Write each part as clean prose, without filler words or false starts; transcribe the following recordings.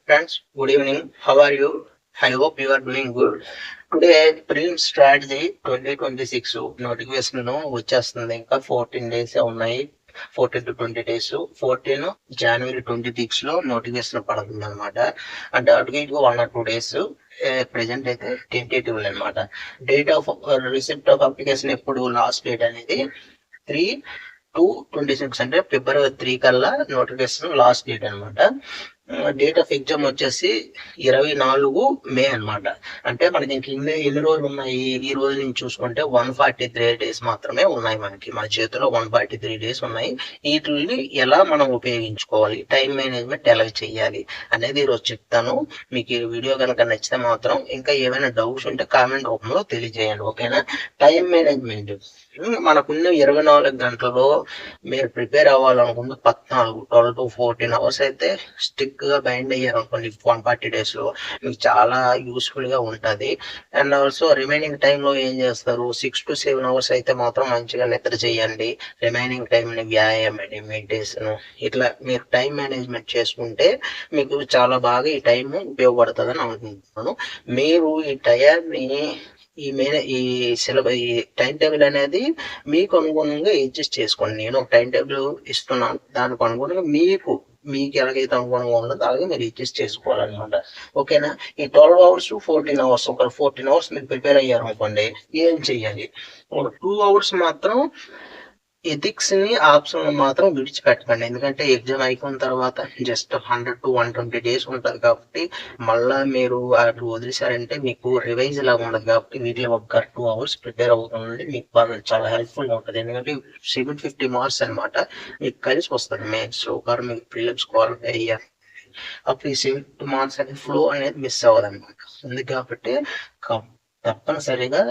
Friends, good evening. How are you? I hope you are doing good. Today, Prelims Strategy 2026 notification వచ్చేస్తుంది. ఇంకా 14 days ఉన్నాయి. 14 to 20 days. 14 జనవరి 26 లో notification పడుతుంది అనమాట. అంటే అటుగా ఇటుగా 1 or 2 డేస్. ప్రెసెంట్ అయితే టెంటేటివ్ అనమాట. Date of receipt of application ఎప్పుడు లాస్ట్ డేట్ అనేది 3/2/26 అంటే February 3 కల్లా నోటిఫికేషన్ లాస్ట్ డేట్ అనమాట. డేట్ ఆఫ్ ఎగ్జామ్ వచ్చేసి 24 మే అనమాట. అంటే మనకి ఇంక ఎన్ని రోజులు ఉన్నాయి? ఈ రోజు నుంచి చూసుకుంటే 143 డేస్ మాత్రమే ఉన్నాయి. మన చేతిలో 143 డేస్ ఉన్నాయి. వీటిని ఎలా మనం ఉపయోగించుకోవాలి, టైం మేనేజ్మెంట్ ఎలా చేయాలి అనేది ఈరోజు చెప్తాను. మీకు ఈ వీడియో కనుక నచ్చితే మాత్రం ఇంకా ఏమైనా డౌట్స్ ఉంటే కామెంట్ రూపంలో తెలియజేయండి. ఓకేనా? టైం మేనేజ్మెంట్ మనకున్న 24 గంటలలో మీరు ప్రిపేర్ అవ్వాలనుకుంటే 12 to 14 అవర్స్ అయితే స్టిక్ గా బైండ్ అయ్యారు అనుకోండి 140 డేస్ లో మీకు చాలా యూస్ఫుల్ గా ఉంటది. అండ్ ఆల్సో రిమైనింగ్ టైమ్ లో ఏం చేస్తారు, 6 to 7 అవర్స్ అయితే మాత్రం మంచిగా నిద్ర చేయండి. రిమైనింగ్ టైం ని వ్యాయామం, మెడిటేషన్ ఇట్లా మీరు టైం మేనేజ్మెంట్ చేసుకుంటే మీకు చాలా బాగా ఈ టైం ఉపయోగపడుతుందని అనుకుంటున్నాను. మీరు ఈ టైంని ఈ సిలబస్ ఈ టైం టేబుల్ అనేది మీకు అనుగుణంగా అడ్జస్ట్ చేసుకోండి. నేను ఒక టైం టేబుల్ ఇస్తున్నాను, దానికి అనుగుణంగా మీకు ఎలాగైతే అనుగుణంగా ఉండదో అలాగే మీరు అడ్జస్ట్ చేసుకోవాలన్నమాట. ఓకేనా? ఈ 12 అవర్స్ 14 అవర్స్ ఒక 14 అవర్స్ మీరు ప్రిపేర్ అయ్యారు అనుకోండి, ఏం చెయ్యాలి? ఒక 2 అవర్స్ మాత్రం ఎథిక్స్ ని ఆప్షన్ మాత్రం విడిచిపెట్టకండి. ఎందుకంటే ఎగ్జామ్ అయిపోయిన తర్వాత జస్ట్ 100 to 120 డేస్ ఉంటుంది కాబట్టి మళ్ళా మీరు అటు వదిలేశారంటే మీకు రివైజ్ లాగా ఉండదు. కాబట్టి వీటిలో ఒక 2 అవర్స్ ప్రిపేర్ అవుతుంది మీకు చాలా హెల్ప్ఫుల్ గా ఉంటుంది. ఎందుకంటే 750 మార్క్స్ అనమాట మీకు కలిసి వస్తుంది. మెయిన్స్ ఒకరు మీకు ప్రిలిమ్స్ క్వాలిఫై అయ్యారు అప్పుడు ఈ 750 మార్క్స్ అనేది ఫ్లో అనేది మిస్ అవ్వదు అనమాట. ఉంది కాబట్టి తప్పనిసరిగా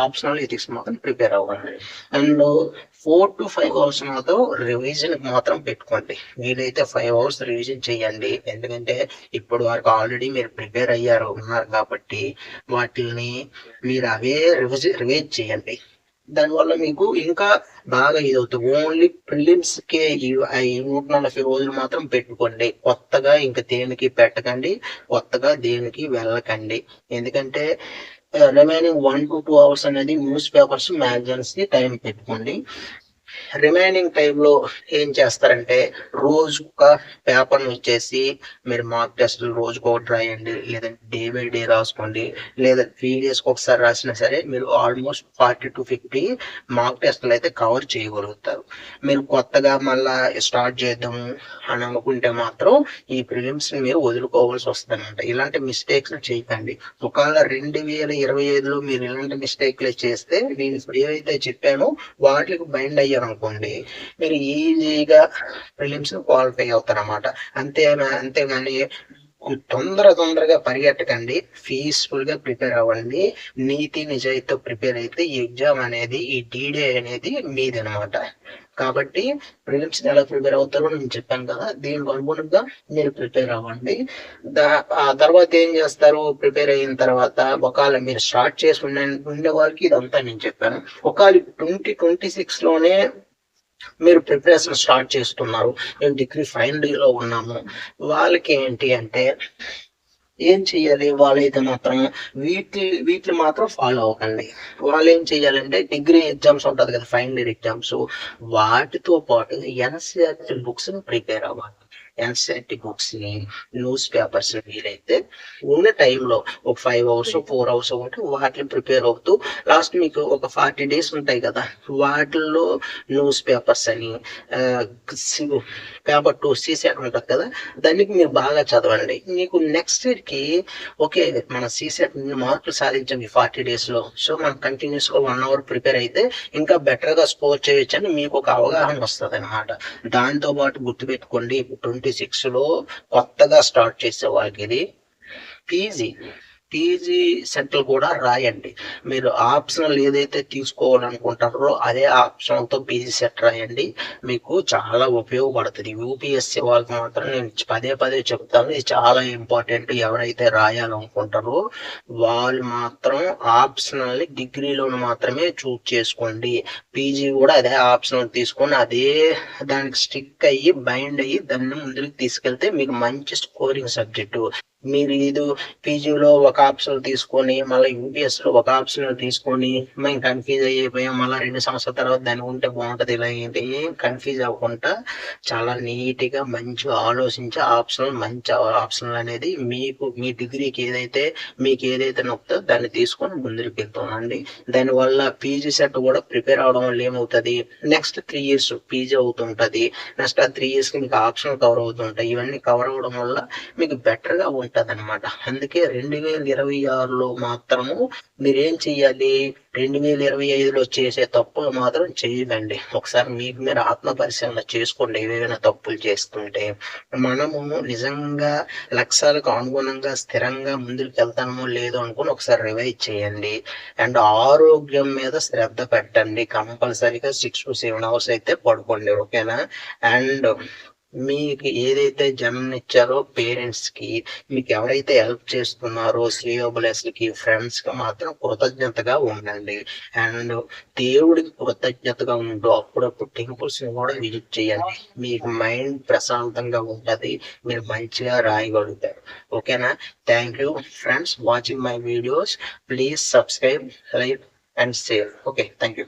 ఆప్షనల్ ఎథిక్స్ మాత్రం ప్రిపేర్ అవ్వండి. అండ్ 4 to 5 అవర్స్ మాత్రం రివిజన్ మాత్రం పెట్టుకోండి. వీలైతే 5 అవర్స్ రివిజన్ చేయండి. ఎందుకంటే ఇప్పుడు వరకు ఆల్రెడీ మీరు ప్రిపేర్ ఉన్నారు కాబట్టి వాటిని మీరు అవే రివైజ్ చేయండి. దానివల్ల మీకు ఇంకా బాగా ఇది అవుతుంది. ఓన్లీ ప్రిలిమ్స్ కే 140 రోజులు మాత్రం పెట్టుకోండి. కొత్తగా ఇంకా దేనికి పెట్టకండి, కొత్తగా దేనికి వెళ్ళకండి. ఎందుకంటే రిమైనింగ్ 1 to 2 అవర్స్ అనేది న్యూస్ పేపర్స్, మ్యాగజైన్స్ కి టైం పెట్టుకోండి. రిమైనింగ్ టైంలో ఏం చేస్తారంటే రోజు ఒక పేపర్ వచ్చేసి మీరు మార్క్ టెస్ట్లు రోజుకు ఒకటి రాయండి, లేదంటే డే బై డే రాసుకోండి, లేదా 3 days ఒకసారి రాసినా సరే మీరు ఆల్మోస్ట్ 40 to 50 మార్క్ టెస్ట్లు అయితే కవర్ చేయగలుగుతారు. మీరు కొత్తగా మళ్ళా స్టార్ట్ చేద్దాము అని అనుకుంటే మాత్రం ఈ ప్రిలిమ్స్ ని మీరు వదులుకోవాల్సి వస్తుందన్నమాట. ఇలాంటి మిస్టేక్స్ చేయకండి. ఒకవేళ 2025లో మీరు ఇలాంటి మిస్టేక్లు చేస్తే నేను ఇప్పుడు ఏవైతే చెప్పానో వాటికి బైండ్ అయ్యారు అనుకోండి, మీరు ఈజీగా ప్రిలిమ్స్ క్వాలిఫై అవుతారన్నమాట. అంతేగాని తొందరగా పరిగెట్టకండి. పీస్ఫుల్ గా ప్రిపేర్ అవ్వండి. నీతి నిజాయితీతో ప్రిపేర్ అయితే ఈ ఎగ్జామ్ అనేది, ఈ డీడే అనేది మీదనమాట. కాబట్టి ప్రిలిమ్స్ ఎలా ప్రిపేర్ అవుతారో నేను చెప్పాను కదా, దీనికి అనుగుణంగా మీరు ప్రిపేర్ అవ్వండి. ఆ తర్వాత ఏం చేస్తారు? ప్రిపేర్ అయిన తర్వాత ఒకవేళ మీరు స్టార్ట్ చేసి ఉండే వారికి ఇదంతా నేను చెప్పాను. ఒకవేళ 2026 లోనే మీరు ప్రిపరేషన్ స్టార్ట్ చేస్తున్నారు, మేము డిగ్రీ ఫైనల్ ఇయర్ లో ఉన్నాము, వాళ్ళకి ఏంటి అంటే ఏం చెయ్యాలి? వాళ్ళైతే మాత్రం వీటిని మాత్రం ఫాలో అవ్వకండి. వాళ్ళు ఏం చెయ్యాలంటే డిగ్రీ ఎగ్జామ్స్ ఉంటుంది కదా, ఫైనల్ ఇయర్ ఎగ్జామ్స్, వాటితో పాటు ఎన్సీఆర్టీ బుక్స్ ప్రిపేర్ అవ్వాలి. ఎన్సీఆర్టీ బుక్స్ ని, న్యూస్ పేపర్స్ వీలైతే ఉన్న టైంలో ఒక 5 అవర్స్ 4 అవర్స్ ఉంటే వాటిని ప్రిపేర్ అవుతూ లాస్ట్ మీకు ఒక 40 డేస్ ఉంటాయి కదా, వాటిల్లో న్యూస్ పేపర్స్ అని పేపర్ 2 సీసెట్ ఉంటుంది కదా, దానికి మీరు బాగా చదవండి. మీకు నెక్స్ట్ ఇయర్ కి ఓకే మన సీసెట్ మార్కులు సాధించాం ఈ 40 డేస్ లో, సో మనం కంటిన్యూస్ గా 1 అవర్ ప్రిపేర్ అయితే ఇంకా బెటర్ గా స్కోర్ చేయొచ్చు అని మీకు ఒక అవగాహన వస్తుంది అనమాట. దాంతో పాటు గుర్తుపెట్టుకోండి, 26 లో కొత్తగా స్టార్ట్ చేసే వాళ్ళకి ఇది ఈజీ. పీజీ సెట్లు కూడా రాయండి. మీరు ఆప్షనల్ ఏదైతే తీసుకోవాలనుకుంటారో అదే ఆప్షన్‌తో పీజీ సెట్ రాయండి. మీకు చాలా ఉపయోగపడుతది. యూపీఎస్సీ వాళ్ళకి మాత్రం నేను పదే పదే చెప్తాను. ఇది చాలా ఇంపార్టెంట్. ఎవరైతే రాయాలనుకుంటారో వాళ్ళు మాత్రం ఆప్షనల్‌ని డిగ్రీలోను మాత్రమే చూజ్ చేసుకోండి. పీజీ కూడా అదే ఆప్షనల్ తీసుకొని అదే దానికి స్టిక్ అయ్యి, బైండ్ అయ్యి దాన్ని ముందుకు తీసుకెళ్తే మీకు మంచి స్కోరింగ్ సబ్జెక్టు. మీరు ఇది పీజీలో ఒక ఆప్షన్ తీసుకొని మళ్ళీ యూపీఎస్‌లో ఒక ఆప్షన్ తీసుకొని మేము కన్‌ఫ్యూజ్ అయిపోయాం. మళ్ళా 2 సంవత్సరాల తర్వాత దాన్ని ఉంటే బాగుంటది. ఇలా ఏంటి ఏం కన్‌ఫ్యూజ్ అవ్వకుండా చాలా నీట్‌గా మంచిగా ఆలోచించి మంచి ఆప్షన్‌లు అనేది మీకు మీ డిగ్రీకి ఏదైతే మీకు ఏదైతే నప్పుతుందో దాన్ని తీసుకొని ముందుకు వెళ్తామండి. దానివల్ల పీజీ సెట్ కూడా ప్రిపేర్ అవ్వడం వల్ల ఏమవుతది, నెక్స్ట్ 3 ఇయర్స్ పీజీ అవుతుంటది. నెక్స్ట్ ఆ 3 ఇయర్స్‌కి మీకు ఆప్షన్‌లు కవర్ అవుతుంటాయి. ఇవన్నీ కవర్ అవ్వడం వల్ల మీకు బెటర్‌గా ఉంటదనమాట. అందుకే 2026లో మాత్రము మీరేం చెయ్యాలి, 2025లో చేసే తప్పులు మాత్రం చేయకండి. ఒకసారి మీకు మీరు ఆత్మ పరిశీలన చేసుకోండి. ఏవైనా తప్పులు చేస్తుంటే. మనము నిజంగా లక్ష్యాలకు అనుగుణంగా స్థిరంగా ముందుకెళ్తామో లేదో అనుకుని ఒకసారి రివైజ్ చేయండి. అండ్ ఆరోగ్యం మీద శ్రద్ధ పెట్టండి. కంపల్సరీగా 6-7 అవర్స్ అయితే పడుకోండి. ఓకేనా? అండ్ మీకు ఏదైతే జన్మనిచ్చారో పేరెంట్స్‌కి, మీకు ఎవరైతే హెల్ప్ చేస్తున్నారో శ్రేయోభిలాషులకి, ఫ్రెండ్స్‌కి మాత్రం కృతజ్ఞతగా ఉండండి. అండ్ దేవుడికి కృతజ్ఞతగా ఉంటూ అప్పుడప్పుడు టెంపుల్స్‌ని కూడా విజిట్ చేయండి. మీకు మైండ్ ప్రశాంతంగా ఉంటది. మీరు మంచిగా రాయగలుగుతారు. ఓకేనా? Thank you friends watching my videos. Please subscribe, like and share. Okay. Thank you.